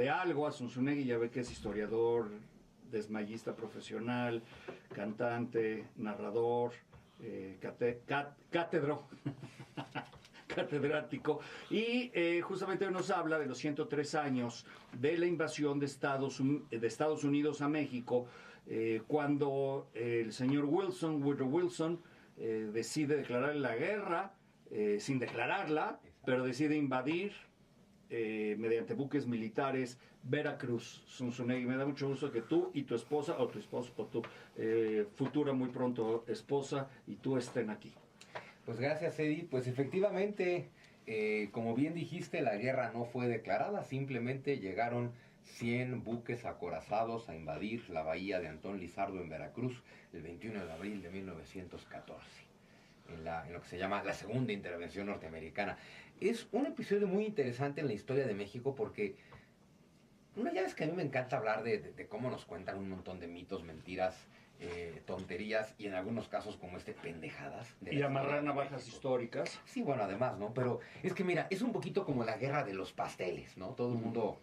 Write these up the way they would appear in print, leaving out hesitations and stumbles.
de algo. Zunzunegui ya ve que es historiador, desmayista profesional, cantante, narrador, cátedro, catedrático, y justamente nos habla de los 103 años de la invasión de Estados Unidos a México, cuando el señor Woodrow Wilson, decide declarar la guerra, sin declararla, pero decide invadir mediante buques militares Veracruz. Zunzunegui, me da mucho gusto que tú y tu esposa, o tu esposo, o tu futura muy pronto esposa, y tú estén aquí. Pues gracias, Eddie. Pues efectivamente, como bien dijiste, la guerra no fue declarada, simplemente llegaron 100 buques acorazados a invadir la bahía de Antón Lizardo en Veracruz el 21 de abril de 1914. En lo que se llama la segunda intervención norteamericana. Es un episodio muy interesante en la historia de México porque, ya ves que a mí me encanta hablar de cómo nos cuentan un montón de mitos, mentiras, tonterías y en algunos casos como pendejadas. Y amarrar navajas históricas. Sí, bueno, además, ¿no? Pero es que mira, es un poquito como la guerra de los pasteles, ¿no? Todo el mundo...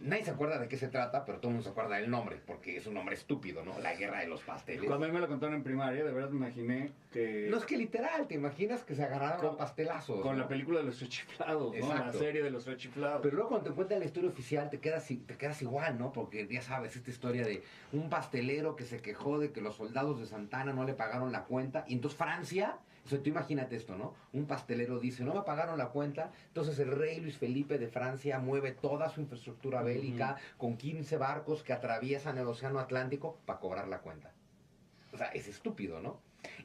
Nadie se acuerda de qué se trata, pero todo el mundo se acuerda del nombre, porque es un nombre estúpido, ¿no? La guerra de los pasteles. Cuando a mí me lo contaron en primaria, de verdad me imaginé que... No, es que literal, te imaginas que se agarraron a pastelazos. Con ¿no? La película de los rechiflados, ¿no? La serie de los rechiflados. Pero luego cuando te cuentan la historia oficial te quedas igual, ¿no? Porque ya sabes, esta historia de un pastelero que se quejó de que los soldados de Santana no le pagaron la cuenta, y entonces Francia... O sea, tú imagínate esto, ¿no? Un pastelero dice, no me pagaron la cuenta, entonces el rey Luis Felipe de Francia mueve toda su infraestructura bélica con 15 barcos que atraviesan el océano Atlántico para cobrar la cuenta. O sea, es estúpido, ¿no?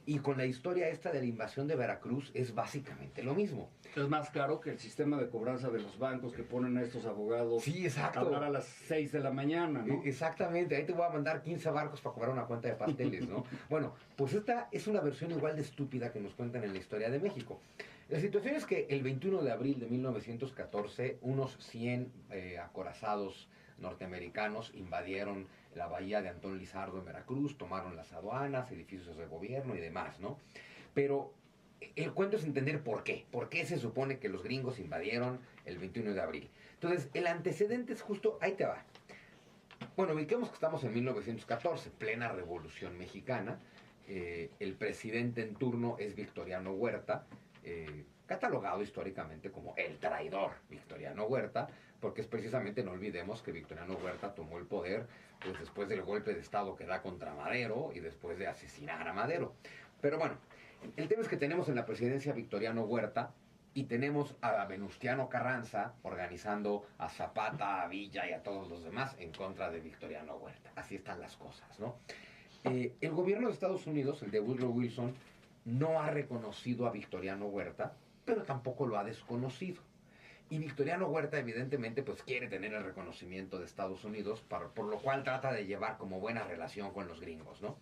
Y con la historia esta de la invasión de Veracruz es básicamente lo mismo. Es más caro que el sistema de cobranza de los bancos que ponen a estos abogados, sí, exacto, a hablar a las 6 de la mañana, ¿no? Exactamente, ahí te voy a mandar 15 barcos para cobrar una cuenta de pasteles, ¿no? Bueno, pues esta es una versión igual de estúpida que nos cuentan en la historia de México. La situación es que el 21 de abril de 1914, unos 100 acorazados norteamericanos invadieron la bahía de Antón Lizardo en Veracruz, tomaron las aduanas, edificios de gobierno y demás, ¿no? Pero el cuento es entender por qué. ¿Por qué se supone que los gringos invadieron el 21 de abril? Entonces, el antecedente es justo, ahí te va. Bueno, ubiquemos que estamos en 1914, plena Revolución Mexicana. El presidente en turno es Victoriano Huerta, catalogado históricamente como el traidor Victoriano Huerta, porque es precisamente, no olvidemos que Victoriano Huerta tomó el poder pues, después del golpe de Estado que da contra Madero y después de asesinar a Madero. Pero bueno, el tema es que tenemos en la presidencia a Victoriano Huerta y tenemos a Venustiano Carranza organizando a Zapata, a Villa y a todos los demás en contra de Victoriano Huerta. Así están las cosas, ¿no? El gobierno de Estados Unidos, el de Woodrow Wilson, no ha reconocido a Victoriano Huerta, pero tampoco lo ha desconocido. Y Victoriano Huerta evidentemente pues quiere tener el reconocimiento de Estados Unidos, por lo cual trata de llevar como buena relación con los gringos, ¿no?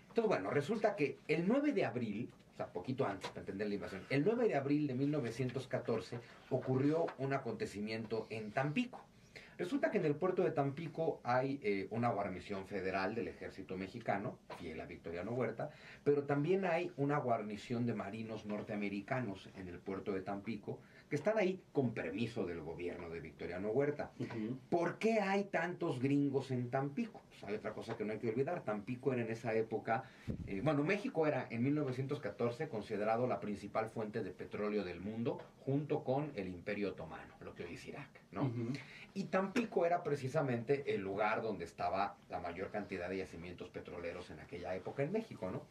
Entonces bueno, resulta que el 9 de abril, o sea, poquito antes para entender la invasión, el 9 de abril de 1914 ocurrió un acontecimiento en Tampico. Resulta que en el puerto de Tampico hay una guarnición federal del ejército mexicano, fiel a Victoriano Huerta, pero también hay una guarnición de marinos norteamericanos en el puerto de Tampico, que están ahí con permiso del gobierno de Victoriano Huerta. ¿Por qué hay tantos gringos en Tampico? Pues hay otra cosa que no hay que olvidar. Tampico era en esa época, México era en 1914 considerado la principal fuente de petróleo del mundo, junto con el Imperio Otomano, lo que hoy es Irak, ¿no? Y Tampico era precisamente el lugar donde estaba la mayor cantidad de yacimientos petroleros en aquella época en México, ¿no?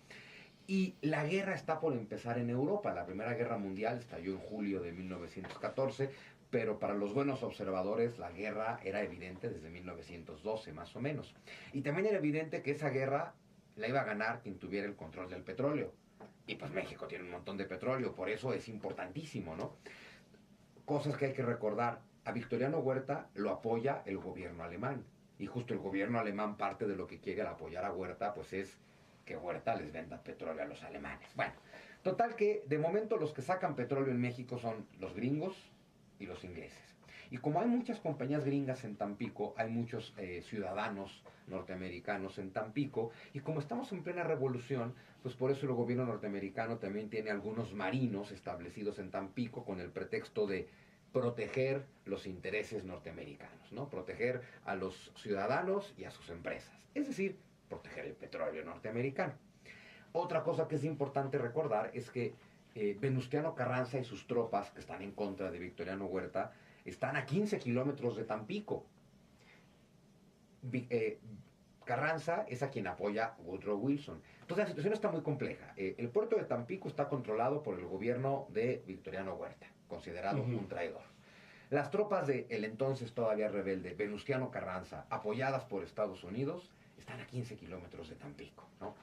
Y la guerra está por empezar en Europa. La Primera Guerra Mundial estalló en julio de 1914, pero para los buenos observadores la guerra era evidente desde 1912 más o menos. Y también era evidente que esa guerra la iba a ganar quien tuviera el control del petróleo. Y pues México tiene un montón de petróleo, por eso es importantísimo, ¿no? Cosas que hay que recordar. A Victoriano Huerta lo apoya el gobierno alemán. Y justo el gobierno alemán, parte de lo que quiere al apoyar a Huerta, pues es que Huerta les venda petróleo a los alemanes. Bueno, total que de momento los que sacan petróleo en México son los gringos y los ingleses. Y como hay muchas compañías gringas en Tampico, hay muchos ciudadanos norteamericanos en Tampico, y como estamos en plena revolución, pues por eso el gobierno norteamericano también tiene algunos marinos establecidos en Tampico con el pretexto de proteger los intereses norteamericanos, ¿no? Proteger a los ciudadanos y a sus empresas. Es decir, proteger el petróleo norteamericano. Otra cosa que es importante recordar es que Venustiano Carranza y sus tropas, que están en contra de Victoriano Huerta, están a 15 kilómetros de Tampico. Carranza es a quien apoya Woodrow Wilson. Entonces la situación está muy compleja. El puerto de Tampico está controlado por el gobierno de Victoriano Huerta, considerado un traidor. Las tropas del entonces todavía rebelde Venustiano Carranza, apoyadas por Estados Unidos, están a 15 kilómetros de Tampico, ¿no?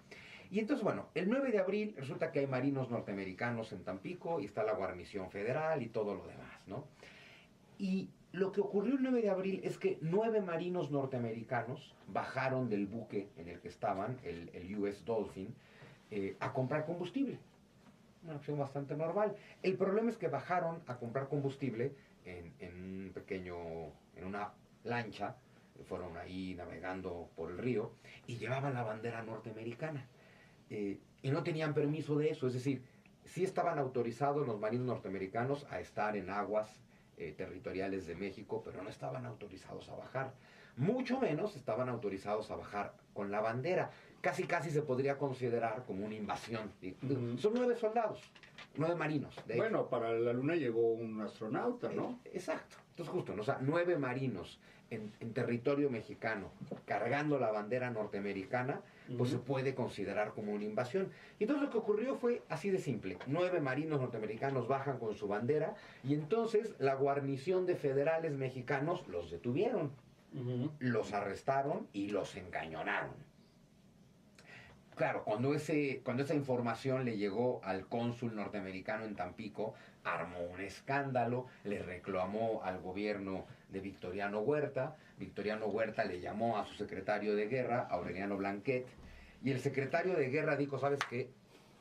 Y entonces, bueno, el 9 de abril resulta que hay marinos norteamericanos en Tampico y está la guarnición federal y todo lo demás, ¿no? Y lo que ocurrió el 9 de abril es que 9 marinos norteamericanos bajaron del buque en el que estaban, el US Dolphin, a comprar combustible. Una acción bastante normal. El problema es que bajaron a comprar combustible en una lancha, fueron ahí navegando por el río y llevaban la bandera norteamericana. Y no tenían permiso de eso, es decir, sí estaban autorizados los marinos norteamericanos a estar en aguas territoriales de México, pero no estaban autorizados a bajar. Mucho menos estaban autorizados a bajar con la bandera. Casi se podría considerar como una invasión. Son 9 soldados, 9 marinos. Bueno, para la luna llegó un astronauta, ¿no? Exacto. Entonces justo, ¿no? O sea, 9 marinos en territorio mexicano cargando la bandera norteamericana, pues se puede considerar como una invasión. Y entonces lo que ocurrió fue así de simple. 9 marinos norteamericanos bajan con su bandera y entonces la guarnición de federales mexicanos los detuvieron, los arrestaron y los encañonaron. Claro, cuando esa información le llegó al cónsul norteamericano en Tampico, armó un escándalo, le reclamó al gobierno de Victoriano Huerta. Victoriano Huerta le llamó a su secretario de guerra, Aureliano Blanquet, y el secretario de guerra dijo, ¿sabes qué?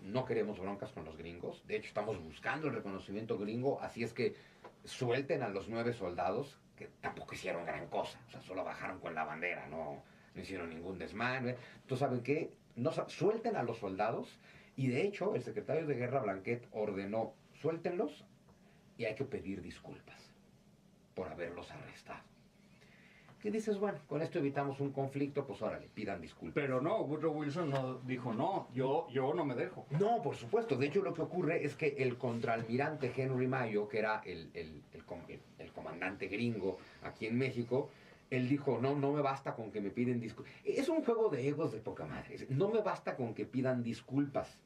No queremos broncas con los gringos, de hecho estamos buscando el reconocimiento gringo, así es que suelten a los 9 soldados, que tampoco hicieron gran cosa, o sea, solo bajaron con la bandera, no hicieron ningún desmán. Entonces, ¿saben qué? No, suelten a los soldados, y de hecho el secretario de guerra Blanquet ordenó, suéltenlos y hay que pedir disculpas por haberlos arrestado. ¿Qué dices? Bueno, con esto evitamos un conflicto, pues órale, pidan disculpas. Pero no, Woodrow Wilson no dijo, no, yo no me dejo. No, por supuesto. De hecho, lo que ocurre es que el contraalmirante Henry Mayo, que era el comandante gringo aquí en México, él dijo, no me basta con que me piden disculpas. Es un juego de egos de poca madre. No me basta con que pidan disculpas.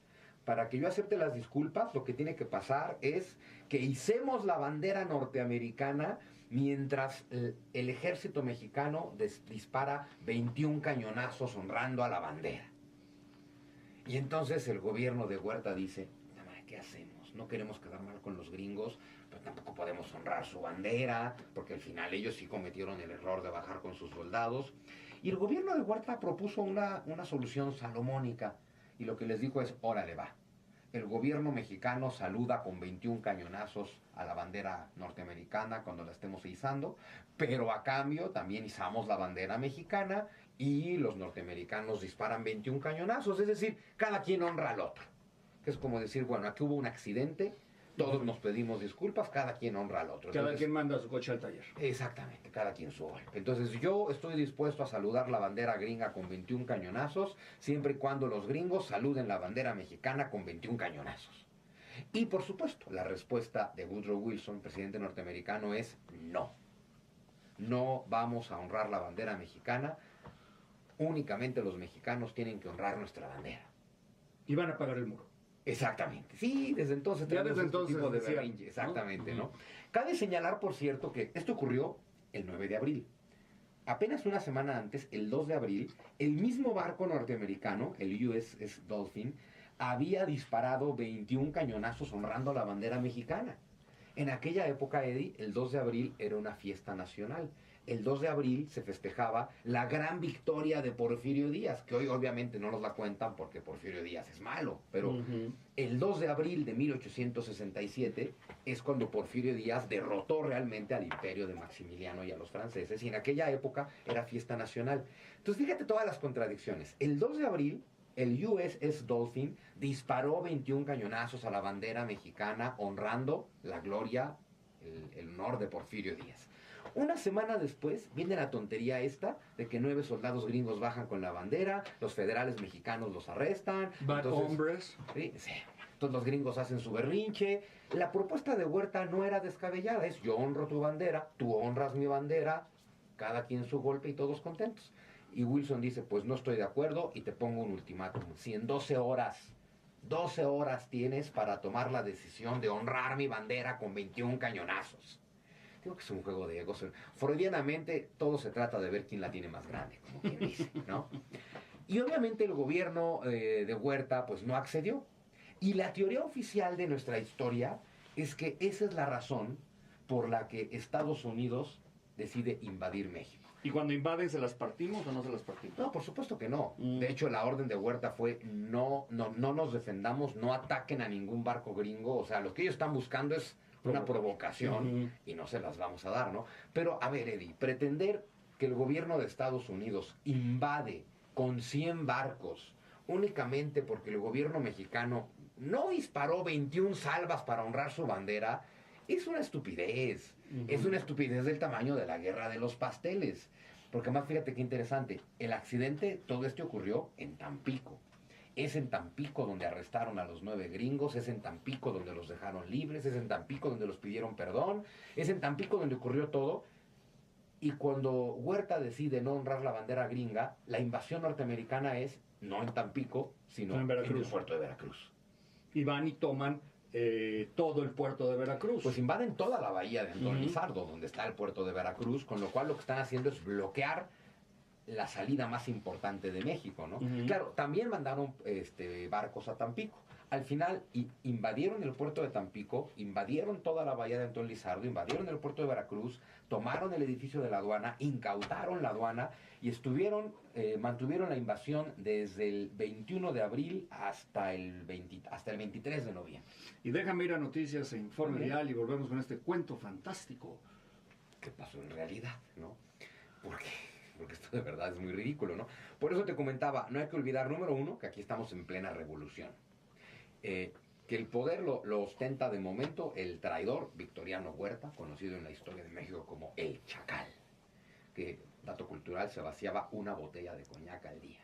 Para que yo acepte las disculpas, lo que tiene que pasar es que hicemos la bandera norteamericana mientras el ejército mexicano dispara 21 cañonazos honrando a la bandera. Y entonces el gobierno de Huerta dice, ¿qué hacemos? No queremos quedar mal con los gringos, pero tampoco podemos honrar su bandera, porque al final ellos sí cometieron el error de bajar con sus soldados. Y el gobierno de Huerta propuso una solución salomónica, y lo que les dijo es, órale va. El gobierno mexicano saluda con 21 cañonazos a la bandera norteamericana cuando la estemos izando, pero a cambio también izamos la bandera mexicana y los norteamericanos disparan 21 cañonazos, es decir, cada quien honra al otro. Que es como decir, bueno, aquí hubo un accidente, todos nos pedimos disculpas, cada quien honra al otro. Cada quien manda su coche al taller. Exactamente, cada quien su golpe. Entonces yo estoy dispuesto a saludar la bandera gringa con 21 cañonazos, siempre y cuando los gringos saluden la bandera mexicana con 21 cañonazos. Y por supuesto, la respuesta de Woodrow Wilson, presidente norteamericano, es no. No vamos a honrar la bandera mexicana, únicamente los mexicanos tienen que honrar nuestra bandera. Y van a pagar el muro. Exactamente, sí, desde entonces tenemos este tipo de berrinche, exactamente, ¿no? Cabe señalar, por cierto, que esto ocurrió el 9 de abril. Apenas una semana antes, el 2 de abril, el mismo barco norteamericano, el USS Dolphin, había disparado 21 cañonazos honrando la bandera mexicana. En aquella época, Eddie, el 2 de abril era una fiesta nacional. El 2 de abril se festejaba la gran victoria de Porfirio Díaz, que hoy obviamente no nos la cuentan porque Porfirio Díaz es malo, pero el 2 de abril de 1867 es cuando Porfirio Díaz derrotó realmente al imperio de Maximiliano y a los franceses, y en aquella época era fiesta nacional. Entonces fíjate todas las contradicciones. El 2 de abril el USS Dolphin disparó 21 cañonazos a la bandera mexicana honrando la gloria el honor de Porfirio Díaz. Una semana después viene la tontería esta de que 9 soldados gringos bajan con la bandera, los federales mexicanos los arrestan. Bad hombres. Sí, sí. Entonces los gringos hacen su berrinche. La propuesta de Huerta no era descabellada, es yo honro tu bandera, tú honras mi bandera, cada quien su golpe y todos contentos. Y Wilson dice, pues no estoy de acuerdo y te pongo un ultimátum. Si en 12 horas tienes para tomar la decisión de honrar mi bandera con 21 cañonazos. Digo que es un juego de egos. Freudianamente todo se trata de ver quién la tiene más grande, como quien dice, ¿no? Y obviamente el gobierno de Huerta pues no accedió. Y la teoría oficial de nuestra historia es que esa es la razón por la que Estados Unidos decide invadir México. ¿Y cuando invaden se las partimos o no se las partimos? No, por supuesto que no. De hecho, la orden de Huerta fue no nos defendamos, no ataquen a ningún barco gringo. O sea, lo que ellos están buscando es una provocación y no se las vamos a dar, ¿no? Pero, a ver, Eddie, pretender que el gobierno de Estados Unidos invade con 100 barcos únicamente porque el gobierno mexicano no disparó 21 salvas para honrar su bandera, es una estupidez. Es una estupidez del tamaño de la guerra de los pasteles. Porque más fíjate qué interesante, el accidente, todo esto ocurrió en Tampico. Es en Tampico donde arrestaron a los 9 gringos, es en Tampico donde los dejaron libres, es en Tampico donde los pidieron perdón, es en Tampico donde ocurrió todo. Y cuando Huerta decide no honrar la bandera gringa, la invasión norteamericana es no en Tampico, sino en el puerto de Veracruz. Y van y toman todo el puerto de Veracruz. Pues invaden toda la bahía de Antón Lizardo, donde está el puerto de Veracruz, con lo cual lo que están haciendo es bloquear la salida más importante de México, ¿no? Claro, también mandaron barcos a Tampico. Al final invadieron el puerto de Tampico, invadieron toda la bahía de Antón Lizardo, invadieron el puerto de Veracruz, tomaron el edificio de la aduana, incautaron la aduana y mantuvieron la invasión desde el 21 de abril hasta el 23 de noviembre. Y déjame ir a Noticias e Informe Real y volvemos con este cuento fantástico. ¿Qué pasó en realidad, no? Porque esto de verdad es muy ridículo, ¿no? Por eso te comentaba, no hay que olvidar, número uno, que aquí estamos en plena revolución. Que el poder lo ostenta de momento el traidor Victoriano Huerta, conocido en la historia de México como el Chacal, que, dato cultural, se vaciaba una botella de coñac al día.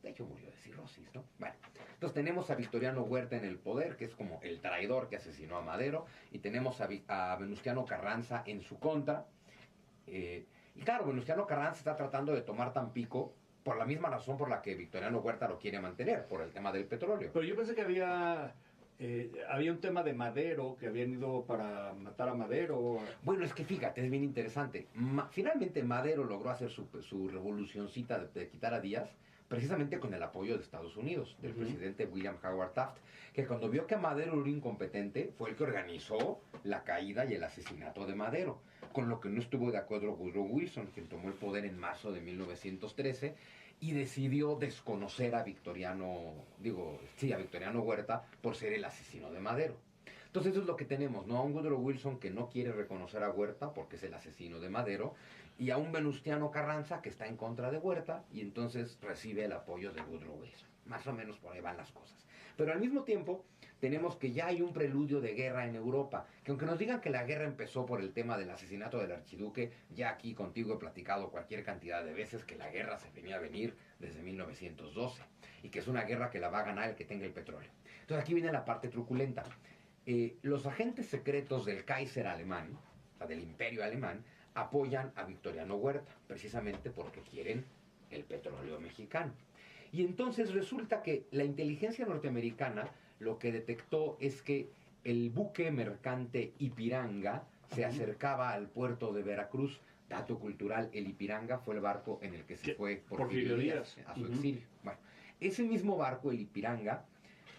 De hecho murió de cirrosis, ¿no? Bueno, entonces tenemos a Victoriano Huerta en el poder, que es como el traidor que asesinó a Madero, y tenemos a Venustiano Carranza en su contra. Y claro, Venustiano Carranza está tratando de tomar Tampico por la misma razón por la que Victoriano Huerta lo quiere mantener, por el tema del petróleo. Pero yo pensé que había un tema de Madero, que habían ido para matar a Madero. Bueno, es que fíjate, es bien interesante. Finalmente Madero logró hacer su revolucioncita de quitar a Díaz, precisamente con el apoyo de Estados Unidos, del presidente William Howard Taft, que cuando vio que Madero era un incompetente, fue el que organizó la caída y el asesinato de Madero, con lo que no estuvo de acuerdo Woodrow Wilson, quien tomó el poder en marzo de 1913 y decidió desconocer a Victoriano Huerta por ser el asesino de Madero. Entonces eso es lo que tenemos, ¿no? A un Woodrow Wilson que no quiere reconocer a Huerta porque es el asesino de Madero, y a un Venustiano Carranza que está en contra de Huerta y entonces recibe el apoyo de Woodrow Wilson. Más o menos por ahí van las cosas. Pero al mismo tiempo tenemos que ya hay un preludio de guerra en Europa, que aunque nos digan que la guerra empezó por el tema del asesinato del archiduque, ya aquí contigo he platicado cualquier cantidad de veces que la guerra se venía a venir desde 1912 y que es una guerra que la va a ganar el que tenga el petróleo. Entonces aquí viene la parte truculenta. Los agentes secretos del Kaiser alemán, o sea, del imperio alemán, apoyan a Victoriano Huerta, precisamente porque quieren el petróleo mexicano. Y entonces resulta que la inteligencia norteamericana lo que detectó es que el buque mercante Ipiranga se acercaba al puerto de Veracruz. Dato cultural, el Ipiranga fue el barco en el que se fue Porfirio Díaz a su exilio. Bueno, ese mismo barco, el Ipiranga,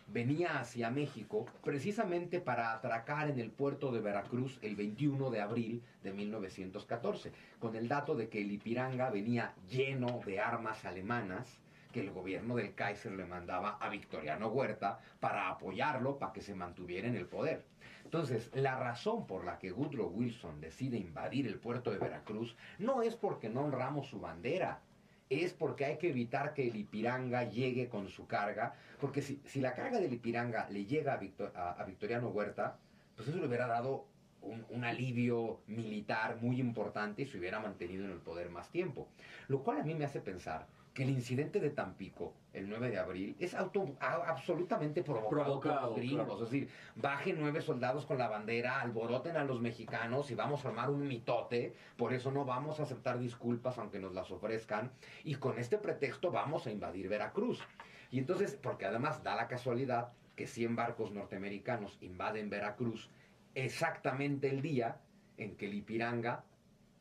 venía hacia México precisamente para atracar en el puerto de Veracruz el 21 de abril de 1914, con el dato de que el Ipiranga venía lleno de armas alemanas que el gobierno del Kaiser le mandaba a Victoriano Huerta para apoyarlo, para que se mantuviera en el poder. Entonces, la razón por la que Woodrow Wilson decide invadir el puerto de Veracruz no es porque no honramos su bandera, es porque hay que evitar que el Ipiranga llegue con su carga, porque si la carga del Ipiranga le llega a Victoriano Huerta, pues eso le hubiera dado un alivio militar muy importante y se hubiera mantenido en el poder más tiempo. Lo cual a mí me hace pensar que el incidente de Tampico, el 9 de abril, es absolutamente provocado por los gringos. Claro. Es decir, bajen 9 soldados con la bandera, alboroten a los mexicanos y vamos a armar un mitote. Por eso no vamos a aceptar disculpas aunque nos las ofrezcan. Y con este pretexto vamos a invadir Veracruz. Y entonces, porque además da la casualidad que 100 barcos norteamericanos invaden Veracruz exactamente el día en que el Ipiranga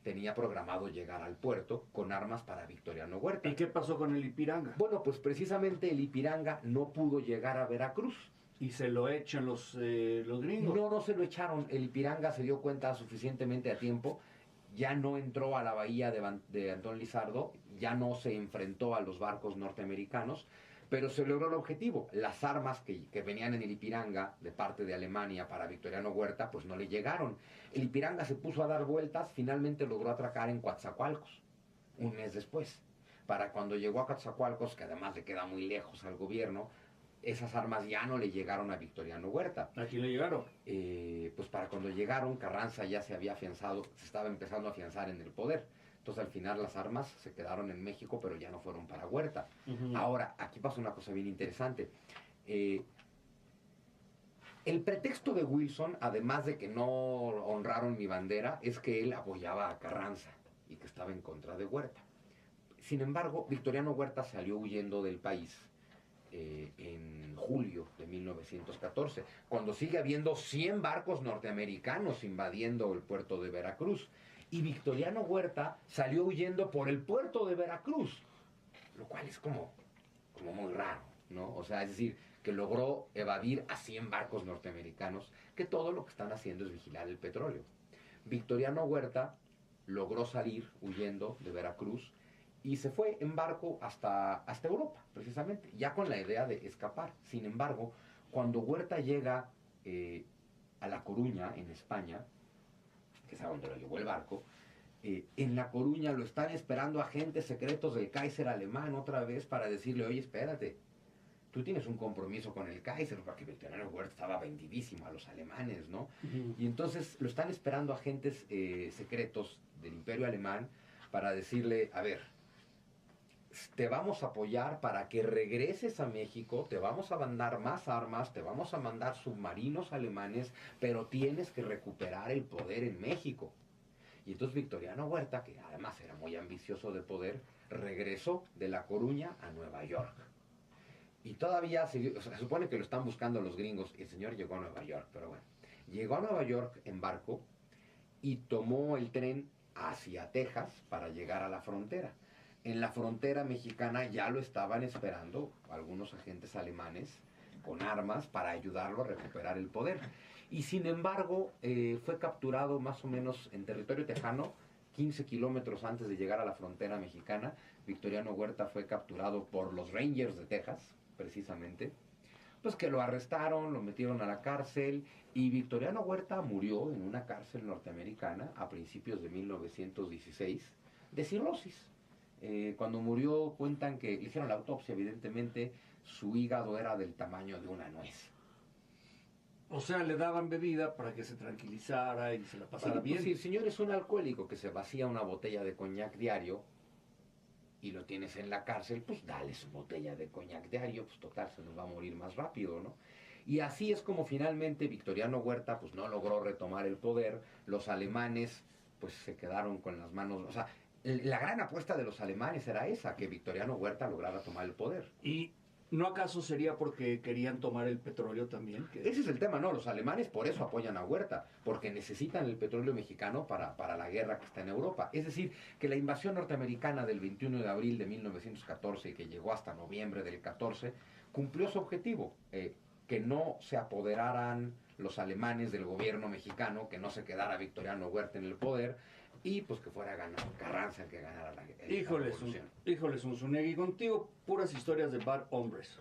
tenía programado llegar al puerto con armas para Victoriano Huerta. ¿Y qué pasó con el Ipiranga? Bueno, pues precisamente el Ipiranga no pudo llegar a Veracruz. ¿Y se lo echan los gringos? No se lo echaron. El Ipiranga se dio cuenta suficientemente a tiempo. Ya no entró a la bahía de Antón Lizardo, ya no se enfrentó a los barcos norteamericanos, pero se logró el objetivo. Las armas que venían en el Ipiranga de parte de Alemania para Victoriano Huerta, pues no le llegaron. El Ipiranga se puso a dar vueltas, finalmente logró atracar en Coatzacoalcos, un mes después. Para cuando llegó a Coatzacoalcos, que además le queda muy lejos al gobierno, esas armas ya no le llegaron a Victoriano Huerta. ¿A quién le llegaron? Pues para cuando llegaron, Carranza ya se había afianzado, se estaba empezando a afianzar en el poder. Entonces al final las armas se quedaron en México, pero ya no fueron para Huerta. Ahora, aquí pasa una cosa bien interesante. El pretexto de Wilson, además de que no honraron mi bandera, es que él apoyaba a Carranza y que estaba en contra de Huerta. Sin embargo, Victoriano Huerta salió huyendo del país en julio de 1914, cuando sigue habiendo 100 barcos norteamericanos invadiendo el puerto de Veracruz. Y Victoriano Huerta salió huyendo por el puerto de Veracruz, lo cual es como muy raro, ¿no? O sea, es decir, que logró evadir a 100 barcos norteamericanos, que todo lo que están haciendo es vigilar el petróleo. Victoriano Huerta logró salir huyendo de Veracruz y se fue en barco hasta Europa, precisamente, ya con la idea de escapar. Sin embargo, cuando Huerta llega a La Coruña, en España, que es a donde lo llevó el barco, en La Coruña lo están esperando agentes secretos del Kaiser alemán otra vez para decirle, oye, espérate, tú tienes un compromiso con el Kaiser, porque Victoriano Huerta estaba vendidísimo a los alemanes, ¿no? Y entonces lo están esperando agentes secretos del Imperio Alemán para decirle, a ver, te vamos a apoyar para que regreses a México, te vamos a mandar más armas, te vamos a mandar submarinos alemanes, pero tienes que recuperar el poder en México. Y entonces Victoriano Huerta, que además era muy ambicioso de poder, regresó de La Coruña a Nueva York. Y todavía se supone que lo están buscando los gringos, y el señor llegó a Nueva York, pero bueno, llegó a Nueva York en barco y tomó el tren hacia Texas para llegar a la frontera. En la frontera mexicana ya lo estaban esperando algunos agentes alemanes con armas para ayudarlo a recuperar el poder. Y sin embargo, fue capturado más o menos en territorio tejano, 15 kilómetros antes de llegar a la frontera mexicana. Victoriano Huerta fue capturado por los Rangers de Texas, precisamente. Pues que lo arrestaron, lo metieron a la cárcel y Victoriano Huerta murió en una cárcel norteamericana a principios de 1916 de cirrosis. Cuando murió cuentan que le hicieron la autopsia, evidentemente su hígado era del tamaño de una nuez. O sea, le daban bebida para que se tranquilizara y se la pasara bien. Pues, si el señor es un alcohólico que se vacía una botella de coñac diario y lo tienes en la cárcel, pues dale su botella de coñac diario, pues total, se nos va a morir más rápido, ¿no? Y así es como finalmente Victoriano Huerta pues no logró retomar el poder, los alemanes pues se quedaron con las manos, o sea, la gran apuesta de los alemanes era esa, que Victoriano Huerta lograra tomar el poder. ¿Y no acaso sería porque querían tomar el petróleo también? Ese es el tema, ¿no? Los alemanes por eso apoyan a Huerta, porque necesitan el petróleo mexicano para la guerra que está en Europa. Es decir, que la invasión norteamericana del 21 de abril de 1914, que llegó hasta noviembre del 14, cumplió su objetivo, que no se apoderaran los alemanes del gobierno mexicano, que no se quedara Victoriano Huerta en el poder, y pues que fuera Carranza el que ganara la revolución. Híjoles, Unzunegui, contigo puras historias de bad hombres.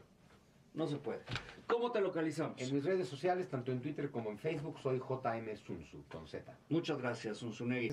No se puede. ¿Cómo te localizamos? En mis redes sociales, tanto en Twitter como en Facebook, soy JM Zunzu, con Z. Muchas gracias, Unzunegui.